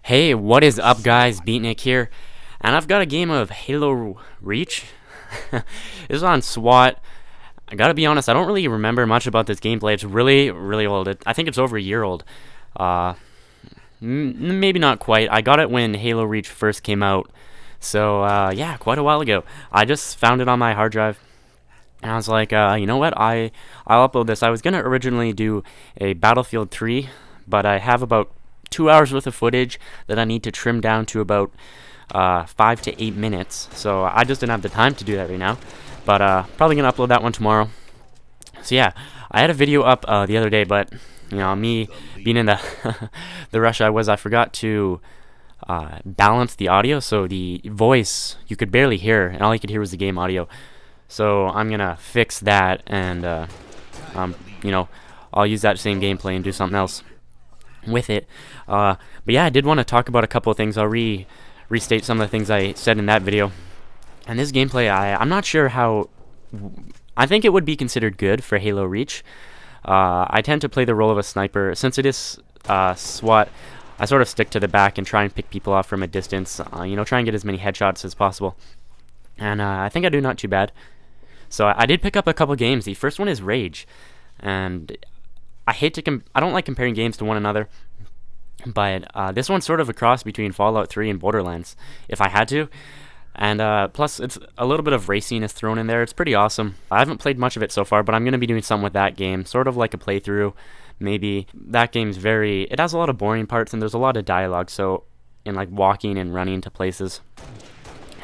Hey, what is up, guys? Beatnik here, and I've got a game of Halo Reach. This is on Swat. I gotta be honest, I don't really remember much about this gameplay. It's really old. I think it's over a year old. Uh, Maybe not quite. I got it when Halo Reach first came out, so yeah, quite a while ago. I just found it on my hard drive, and I was like, you know what? I'll upload this. I was gonna originally do a Battlefield 3, but I have about 2 hours worth of footage that I need to trim down to about 5 to 8 minutes. So I just didn't have the time to do that right now. But probably gonna upload that one tomorrow. So yeah, I had a video up the other day, but you know, me being in the the rush I forgot to balance the audio, so the voice you could barely hear, and all you could hear was the game audio. So I'm gonna fix that, and you know, I'll use that same gameplay and do something else with it. But yeah, I did want to talk about a couple of things. I'll restate some of the things I said in that video. And this gameplay, I'm not sure how. I think it would be considered good for Halo Reach. I tend to play the role of a sniper. Since it is SWAT, I sort of stick to the back and try and pick people off from a distance. You know, try and get as many headshots as possible. And I think I do not too bad. So I did pick up a couple games. The first one is Rage, and I hate to I don't like comparing games to one another, but this one's sort of a cross between Fallout 3 and Borderlands, if I had to. And plus, it's a little bit of raciness thrown in there. It's pretty awesome. I haven't played much of it so far, but I'm going to be doing something with that game, sort of like a playthrough. Maybe that game's it has a lot of boring parts, and there's a lot of dialogue, so in like walking and running to places.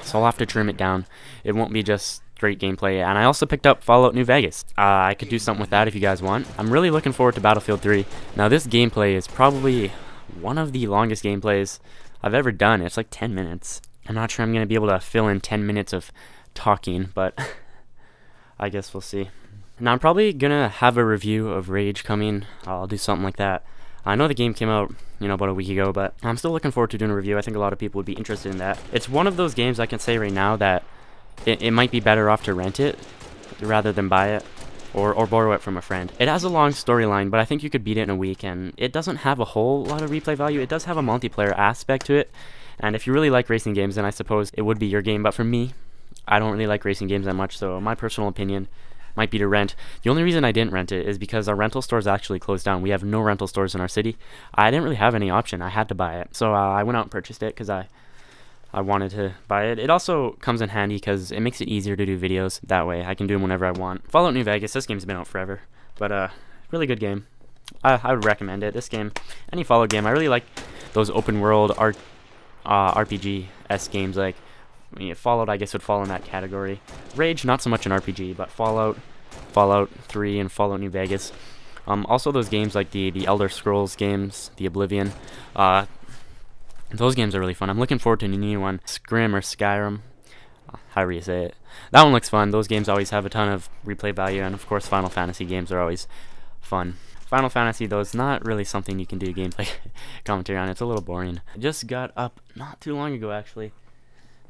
So I'll have to trim it down. It won't be just straight gameplay. And I also picked up Fallout New Vegas. I could do something with that if you guys want. I'm really looking forward to Battlefield 3. Now this gameplay is probably one of the longest gameplays I've ever done. It's like 10 minutes. I'm not sure I'm going to be able to fill in 10 minutes of talking, but I guess we'll see. Now I'm probably going to have a review of Rage coming. I'll do something like that. I know the game came out, you know, about a week ago, but I'm still looking forward to doing a review. I think a lot of people would be interested in that. It's one of those games I can say right now that it might be better off to rent it rather than buy it or borrow it from a friend. It has a long storyline, but I think you could beat it in a week, and it doesn't have a whole lot of replay value. It does have a multiplayer aspect to it, and if you really like racing games, then I suppose it would be your game. But for me, I don't really like racing games that much, so my personal opinion might be to rent. The only reason I didn't rent it is because our rental stores actually closed down. We have no rental stores in our city. I didn't really have any option. I had to buy it. So I went out and purchased it because I wanted to buy it. It also comes in handy because it makes it easier to do videos that way. I can do them whenever I want. Fallout New Vegas, this game's been out forever, but really good game. I would recommend it. This game, any Fallout game, I really like those open world RPG-esque games. Like, Fallout, I guess, would fall in that category. Rage, not so much an RPG, but Fallout 3, and Fallout New Vegas. Also those games like the Elder Scrolls games, the Oblivion. Those games are really fun. I'm looking forward to a new one, Scrim or Skyrim, however you say it. That one looks fun. Those games always have a ton of replay value, and of course Final Fantasy games are always fun. Final Fantasy, though, is not really something you can do gameplay commentary on. It's a little boring. I just got up not too long ago, actually,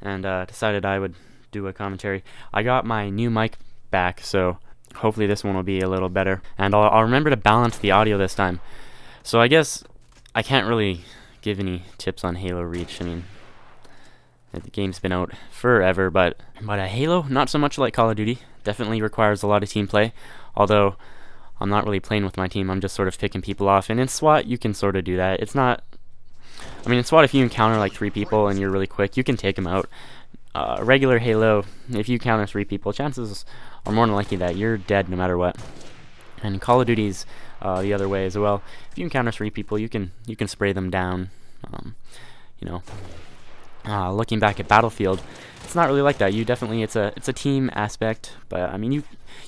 and decided I would do a commentary. I got my new mic back, so hopefully this one will be a little better. And I'll remember to balance the audio this time. So I guess I can't really give any tips on Halo Reach. I mean, the game's been out forever, but Halo, not so much like Call of Duty. Definitely requires a lot of team play, although I'm not really playing with my team. I'm just sort of picking people off. And in SWAT, you can sort of do that. It's not... I mean, in SWAT, if you encounter like 3 people and you're really quick, you can take them out. Regular Halo, if you encounter 3 people, chances are more than likely that you're dead no matter what. And Call of Duty's the other way as well. If you encounter 3 people, you can spray them down. You know, looking back at Battlefield, it's not really like that. You definitely, it's a team aspect, but I mean, you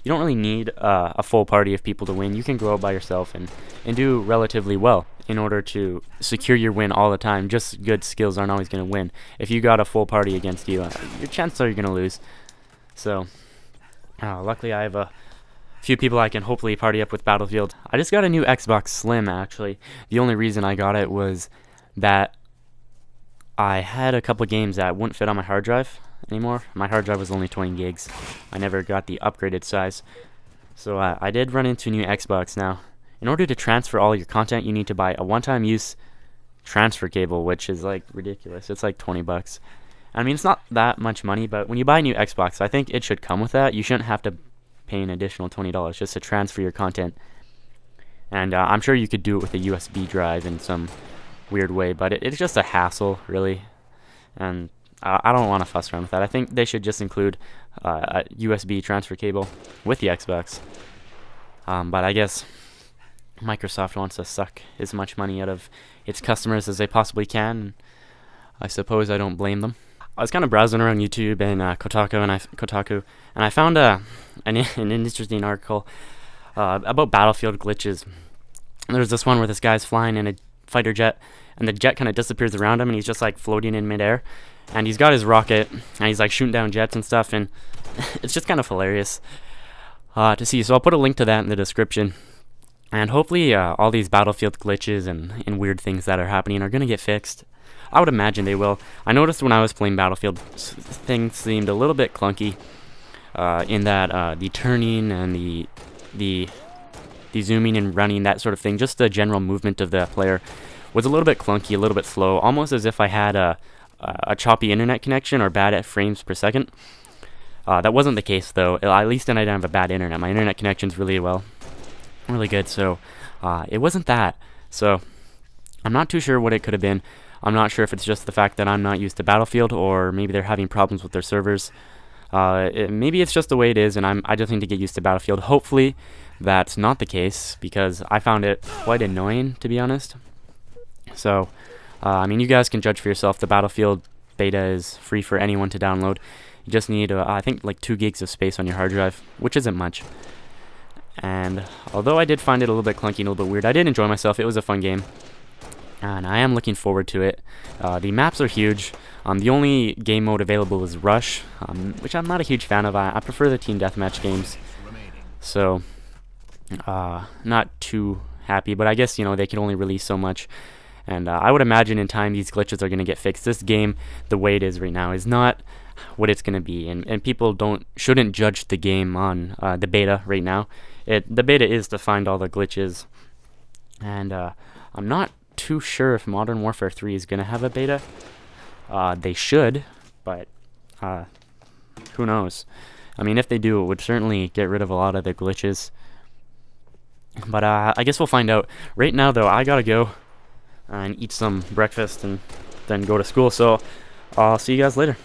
don't really need a full party of people to win. You can go out by yourself and do relatively well in order to secure your win all the time. Just good skills aren't always going to win. If you got a full party against you, your chances are you're going to lose. So luckily I have a few people I can hopefully party up with Battlefield. I just got a new Xbox Slim, actually. The only reason I got it was that I had a couple games that wouldn't fit on my hard drive anymore. My hard drive was only 20 gigs. I never got the upgraded size. So I did run into a new Xbox now. In order to transfer all your content, you need to buy a one-time use transfer cable, which is like ridiculous. It's like 20 bucks. I mean, it's not that much money, but when you buy a new Xbox, I think it should come with that. You shouldn't have to pay an additional $20 just to transfer your content. And I'm sure you could do it with a USB drive in some weird way, but it's just a hassle, really. And I don't want to fuss around with that. I think they should just include a USB transfer cable with the Xbox. But I guess Microsoft wants to suck as much money out of its customers as they possibly can. I suppose I don't blame them. I was kind of browsing around YouTube and Kotaku, and I found an interesting article about battlefield glitches. There's this one where this guy's flying in a fighter jet, and the jet kind of disappears around him, and he's just like floating in midair. And he's got his rocket, and he's like shooting down jets and stuff, and it's just kind of hilarious to see. So I'll put a link to that in the description. And hopefully all these battlefield glitches and weird things that are happening are going to get fixed. I would imagine they will. I noticed when I was playing Battlefield, things seemed a little bit clunky in that the turning and the zooming and running, that sort of thing, just the general movement of the player was a little bit clunky, a little bit slow, almost as if I had a choppy internet connection or bad at frames per second. That wasn't the case, though. At least I didn't have a bad internet. My internet connection's really good, so it wasn't that. So I'm not too sure what it could have been. I'm not sure if it's just the fact that I'm not used to Battlefield, or maybe they're having problems with their servers. Maybe it's just the way it is, and I just need to get used to Battlefield. Hopefully that's not the case, because I found it quite annoying, to be honest. So, I mean, you guys can judge for yourself. The Battlefield beta is free for anyone to download. You just need, I think, like 2 gigs of space on your hard drive, which isn't much. And although I did find it a little bit clunky and a little bit weird, I did enjoy myself. It was a fun game, and I am looking forward to it. The maps are huge. The only game mode available is Rush, which I'm not a huge fan of. I prefer the team deathmatch games, so not too happy. But I guess, you know, they can only release so much, and I would imagine in time these glitches are going to get fixed. This game, the way it is right now, is not what it's going to be, and people shouldn't judge the game on the beta right now. The beta is to find all the glitches, and I'm not too sure if Modern Warfare 3 is going to have a beta. They should, but who knows? I mean, if they do, it would certainly get rid of a lot of the glitches. But I guess we'll find out. Right now, though, I gotta go and eat some breakfast and then go to school, so I'll see you guys later.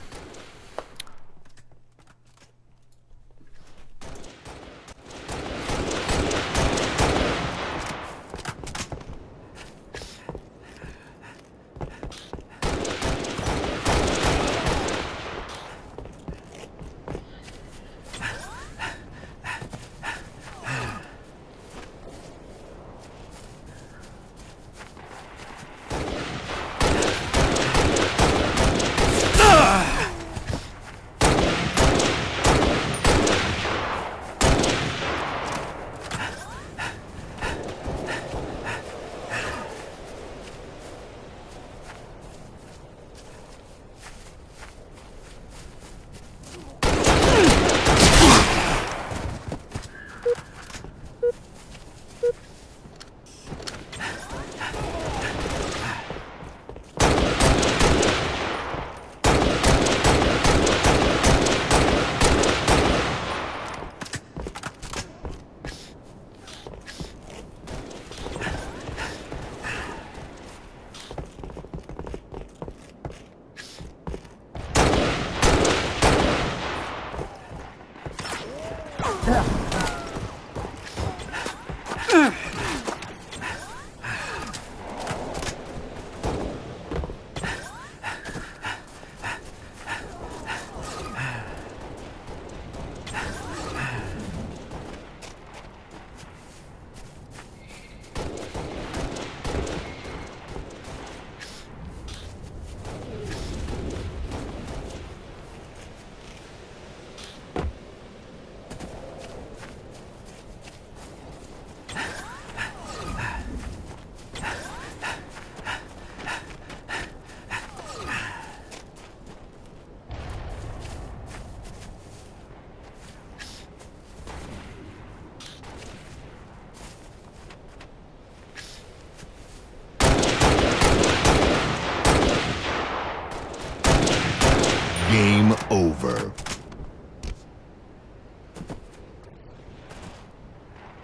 Game over.